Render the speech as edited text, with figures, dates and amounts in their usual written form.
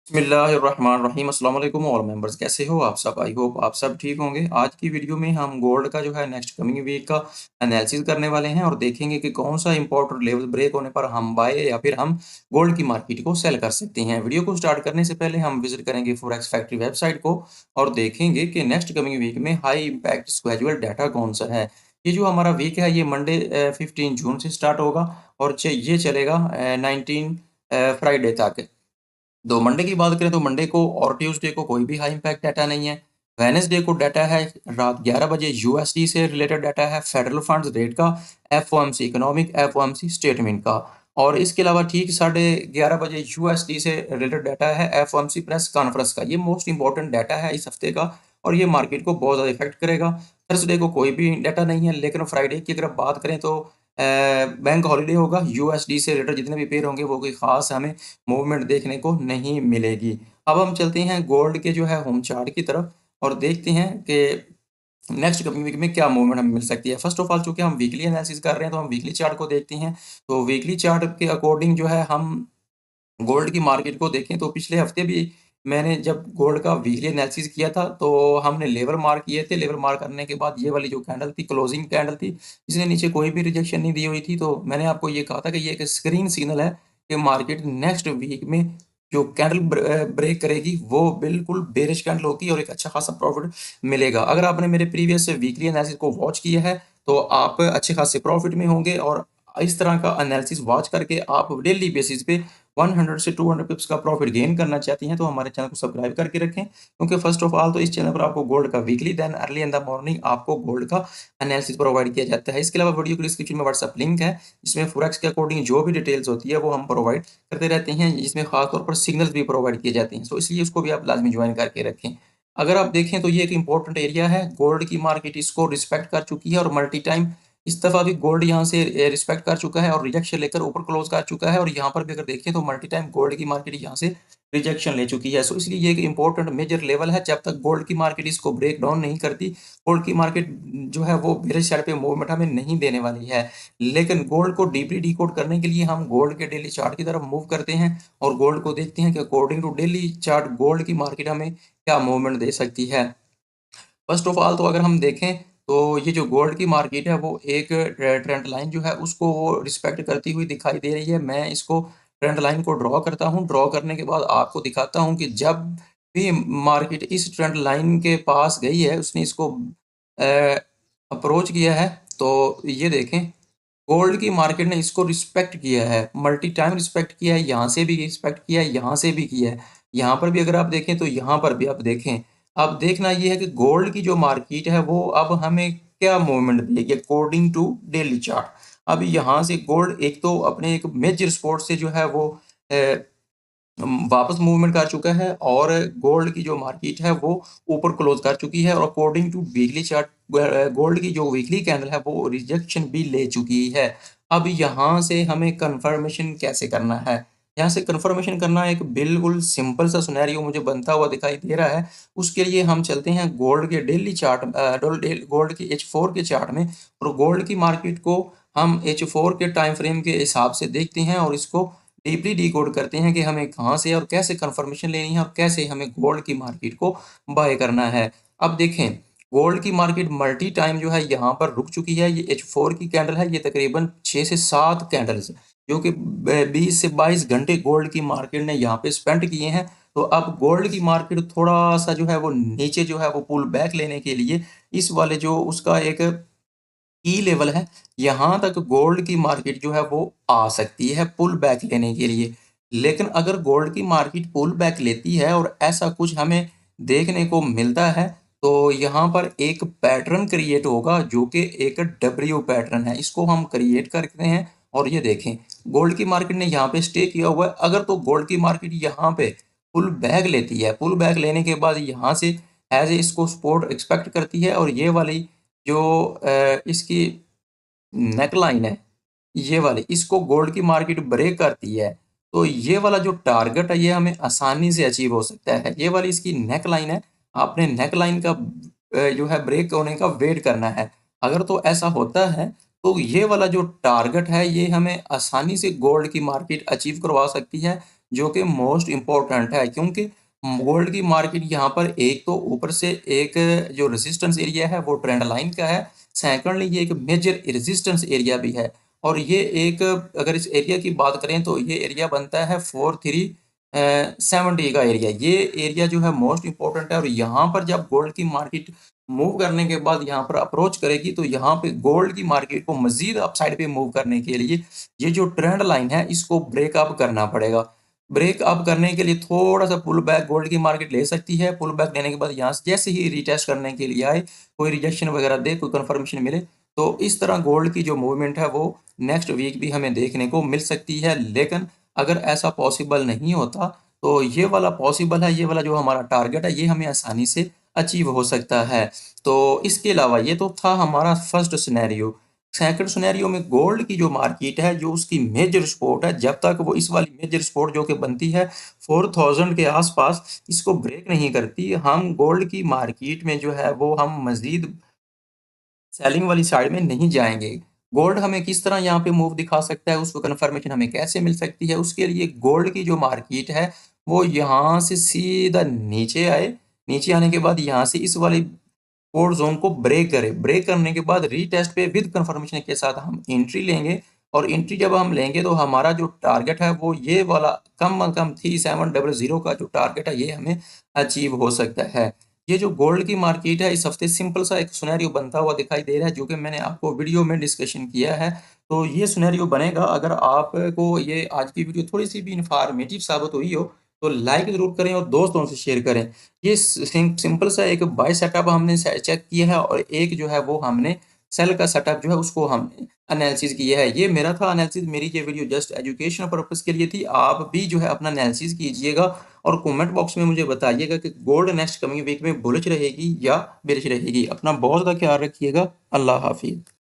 बिस्मिल्लाहिर्रहमानिर्रहीम अस्सलाम वालेकुम ऑल मेंबर्स, कैसे हो आप सब? आई होप आप सब ठीक होंगे। आज की वीडियो में हम गोल्ड का जो है नेक्स्ट कमिंग वीक का एनालिसिस करने वाले हैं और देखेंगे कि कौन सा इंपॉर्टेंट लेवल ब्रेक होने पर हम बाय या फिर हम गोल्ड की मार्केट को सेल कर सकते हैं। वीडियो को स्टार्ट करने से पहले हम विजिट करेंगे फॉरेक्स फैक्ट्री वेबसाइट को और देखेंगे कि नेक्स्ट कमिंग वीक में हाई इम्पैक्ट स्केजुअल डाटा कौन सा है। ये जो हमारा वीक है ये मंडे 15 जून से स्टार्ट होगा और ये चलेगा 19 फ्राइडे तक। तो मंडे की बात करें तो मंडे को और ट्यूसडे को कोई भी हाई इम्पैक्ट डाटा नहीं है। वेडनेसडे को डाटा है रात 11 बजे यूएसडी से रिलेटेड डाटा है फेडरल फंड्स रेट का, एफओएमसी इकोनॉमिक, एफओएमसी स्टेटमेंट का। और इसके अलावा ठीक 11:30 बजे यूएसडी से रिलेटेड डाटा है एफओएमसी प्रेस कॉन्फ्रेंस का। ये मोस्ट इंपॉर्टेंट डाटा है इस हफ्ते का और ये मार्केट को बहुत ज़्यादा इफेक्ट करेगा। थर्सडे को कोई भी डाटा नहीं है, लेकिन फ्राइडे की अगर बात करें तो बैंक हॉलीडे होगा। यूएसडी से रिलेटेड जितने भी पेयर होंगे वो कोई खास हमें मूवमेंट देखने को नहीं मिलेगी। अब हम चलते हैं गोल्ड के जो है होम चार्ट की तरफ और देखते हैं कि नेक्स्ट कमिंग वीक में क्या मूवमेंट हमें मिल सकती है। फर्स्ट ऑफ ऑल चूंकि हम वीकली एनालिसिस कर रहे हैं तो हम वीकली चार्ट को देखते हैं। तो वीकली चार्ट के अकॉर्डिंग जो है हम गोल्ड की मार्केट को देखें तो पिछले हफ्ते भी मैंने जब गोल्ड का वीकली एनालिसिस किया था तो हमने लेवल मार्क किए थे। लेवल मार्क करने के बाद ये वाली जो कैंडल थी क्लोजिंग कैंडल थी, इसने नीचे कोई भी रिजेक्शन नहीं दी हुई थी। तो मैंने आपको ये कहा था कि ये एक स्क्रीन सिग्नल है कि मार्केट नेक्स्ट वीक में जो कैंडल ब्रेक करेगी वो बिल्कुल बेरिश कैंडल होगी और एक अच्छा खासा प्रॉफिट मिलेगा। अगर आपने मेरे प्रीवियस वीकली एनालिसिस को वॉच किया है तो आप अच्छे खासे प्रॉफिट में होंगे और इस तरह का एनालिसिस वॉच करके आप डेली बेसिस पे 100 से 200 पिप्स का प्रॉफिट गेन करना चाहती हैं तो हमारे चैनल को सब्सक्राइब करके रखें, क्योंकि फर्स्ट ऑफ ऑल तो इस चैनल पर आपको गोल्ड का weekly then early in the morning आपको गोल्ड का एनालिसिस प्रोवाइड किया जाता है। इसके अलावा वीडियो के डिस्क्रिप्शन में व्हाट्सएप लिंक है, जिसमें फॉरेक्स के अकॉर्डिंग जो भी डिटेल्स होती है वो हम प्रोवाइड करते रहते हैं, जिसमें खासतौर पर सिग्नल्स भी प्रोवाइड किए जाते हैं। सो इसलिए उसको भी आप लाजमी ज्वाइन करके रखें। अगर आप देखें तो ये एक इंपॉर्टेंट एरिया है, गोल्ड की मार्केट इसको रिस्पेक्ट कर चुकी है और मल्टी टाइम इस दफा भी गोल्ड यहाँ से रिस्पेक्ट कर चुका है और रिजेक्शन लेकर ऊपर क्लोज कर चुका है और यहाँ पर भी अगर देखें तो मल्टी टाइम गोल्ड की मार्केट यहाँ से रिजेक्शन ले चुकी है। सो इसलिए ये एक इंपॉर्टेंट मेजर लेवल है। जब तक गोल्ड की मार्केट इसको ब्रेक डाउन नहीं करती, गोल्ड की मार्केट जो है वो बेरिश साइड पे मूवमेंट हमें नहीं देने वाली है। लेकिन गोल्ड को डीपली डिकोड करने के लिए हम गोल्ड के डेली चार्ट की तरफ मूव करते हैं और गोल्ड को देखते हैं कि according to daily chart gold की मार्केट हमें क्या मूवमेंट दे सकती है। फर्स्ट ऑफ ऑल तो अगर हम देखें तो ये जो गोल्ड की मार्केट है वो एक ट्रेंड लाइन जो है उसको वो रिस्पेक्ट करती हुई दिखाई दे रही है। मैं इसको ट्रेंड लाइन को ड्रॉ करता हूँ, ड्रॉ करने के बाद आपको दिखाता हूँ कि जब भी मार्केट इस ट्रेंड लाइन के पास गई है, उसने इसको अप्रोच किया है, तो ये देखें गोल्ड की मार्केट ने इसको रिस्पेक्ट किया है, मल्टी टाइम रिस्पेक्ट किया है, यहाँ से भी रिस्पेक्ट किया है, यहाँ से भी किया है। यहाँ पर भी अगर आप देखें तो यहाँ पर भी आप देखें। अब देखना ये है कि गोल्ड की जो मार्केट है वो अब हमें क्या मूवमेंट देगी अकॉर्डिंग टू डेली चार्ट। अब यहाँ से गोल्ड एक तो अपने एक मेजर सपोर्ट से जो है वो वापस मूवमेंट कर चुका है और गोल्ड की जो मार्केट है वो ऊपर क्लोज कर चुकी है और according to weekly chart gold की जो वीकली कैंडल है वो रिजेक्शन भी ले चुकी है। अब यहाँ से हमें कंफर्मेशन कैसे करना है? यहाँ से कंफर्मेशन करना एक बिल्कुल सिंपल सा सिनेरियो मुझे बनता हुआ दिखाई दे रहा है। उसके लिए हम चलते हैं गोल्ड के डेली चार्ट, गोल्ड के H4 के चार्ट में और गोल्ड की मार्केट को हम H4 के टाइम फ्रेम के हिसाब से देखते हैं और इसको डीपली डिकोड करते हैं कि हमें कहाँ से और कैसे कंफर्मेशन लेनी है और कैसे हमें गोल्ड की मार्केट को बाय करना है। अब देखें गोल्ड की मार्केट मल्टी टाइम जो है यहाँ पर रुक चुकी है। ये H4 की कैंडल है, ये तकरीबन 6 से 7 कैंडल्स जो कि 20 से 22 घंटे गोल्ड की मार्केट ने यहाँ पे स्पेंड किए हैं। तो अब गोल्ड की मार्केट थोड़ा सा जो है वो नीचे जो है वो पुल बैक लेने के लिए इस वाले जो उसका एक की लेवल है, यहाँ तक गोल्ड की मार्केट जो है वो आ सकती है पुल बैक लेने के लिए। लेकिन अगर गोल्ड की मार्केट पुल बैक लेती है और ऐसा कुछ हमें देखने को मिलता है तो यहाँ पर एक पैटर्न क्रिएट होगा जो कि एक डब्ल्यू पैटर्न है। इसको हम क्रिएट करते हैं और ये देखें गोल्ड की मार्केट ने यहाँ पे स्टे किया हुआ है। अगर तो गोल्ड की मार्केट यहाँ पे पुल बैक लेती है, पुल बैक लेने के बाद यहाँ से एज ए इसको सपोर्ट एक्सपेक्ट करती है और ये वाली जो इसकी नेक लाइन है, ये वाली इसको गोल्ड की मार्केट ब्रेक करती है तो ये वाला जो टारगेट है ये हमें आसानी से अचीव हो सकता है। ये वाली इसकी नेक लाइन है, आपने नेक लाइन का जो है ब्रेक होने का वेट करना है। अगर तो ऐसा होता है तो ये वाला जो टारगेट है ये हमें आसानी से गोल्ड की मार्केट अचीव करवा सकती है। जो कि मोस्ट इम्पोर्टेंट है, क्योंकि गोल्ड की मार्केट यहाँ पर एक तो ऊपर से एक जो रेजिस्टेंस एरिया है वो ट्रेंड लाइन का है, सेकंडली ये एक मेजर रेजिस्टेंस एरिया भी है। और ये एक, अगर इस एरिया की बात करें तो ये एरिया बनता है 4370 का एरिया। ये एरिया जो है मोस्ट इंपॉर्टेंट है, और यहाँ पर जब गोल्ड की मार्केट मूव करने के बाद यहाँ पर अप्रोच करेगी तो यहाँ पे गोल्ड की मार्केट को मजीद अपसाइड पे मूव करने के लिए ये जो ट्रेंड लाइन है इसको ब्रेकअप करना पड़ेगा। ब्रेकअप करने के लिए थोड़ा सा पुल बैक गोल्ड की मार्केट ले सकती है। पुल बैक लेने के बाद यहाँ से जैसे ही रीटेस्ट करने के लिए आए, कोई रिजेक्शन वगैरह दे, कोई कंफर्मेशन मिले, तो इस तरह गोल्ड की जो मूवमेंट है वो नेक्स्ट वीक भी हमें देखने को मिल सकती है। लेकिन अगर ऐसा पॉसिबल नहीं होता तो ये वाला पॉसिबल है, ये वाला जो हमारा टारगेट है ये हमें आसानी से अचीव हो सकता है। तो इसके अलावा ये तो था हमारा फर्स्ट सिनेरियो। सेकंड सिनेरियो में गोल्ड की जो मार्केट है, जो उसकी मेजर सपोर्ट है, जब तक वो इस वाली मेजर सपोर्ट जो कि बनती है 4000 के आसपास, इसको ब्रेक नहीं करती, हम गोल्ड की मार्केट में जो है वो हम मजीद सेलिंग वाली साइड में नहीं जाएंगे। गोल्ड हमें किस तरह यहाँ पे मूव दिखा सकता है, उसको कन्फर्मेशन हमें कैसे मिल सकती है, उसके लिए गोल्ड की जो मार्केट है वो यहाँ से सीधा नीचे आए, नीचे आने के बाद यहाँ से इस वाली कोड जोन को ब्रेक करें, ब्रेक करने के बाद रीटेस्ट पे विद कंफर्मेशन के साथ हम एंट्री लेंगे। और एंट्री जब हम लेंगे तो हमारा जो टारगेट है वो ये वाला कम कम 3700 का जो टारगेट है ये हमें अचीव हो सकता है। ये जो गोल्ड की मार्केट है इस हफ्ते सिंपल सा एक सिनेरियो बनता हुआ दिखाई दे रहा है, जो कि मैंने आपको वीडियो में डिस्कशन किया है। तो ये सिनेरियो बनेगा, अगर आपको ये आज की वीडियो थोड़ी सी भी इंफॉर्मेटिव साबित हुई हो तो लाइक जरूर करें और दोस्तों से शेयर करें। ये सिंपल सा एक बाय सेटअप हमने चेक किया है, और एक जो है वो हमने सेल का सेटअप जो है उसको हमने एनालिसिस किया है। ये मेरा था एनालिसिस, मेरी ये वीडियो जस्ट एजुकेशन पर्पस के लिए थी। आप भी जो है अपना एनालिसिस कीजिएगा और कमेंट बॉक्स में मुझे बताइएगा कि गोल्ड नेक्स्ट कमिंग वीक में बुलिश रहेगी या बेरिश रहेगी। अपना बहुत ज़्यादा ख्याल रखिएगा। अल्लाह हाफिज़।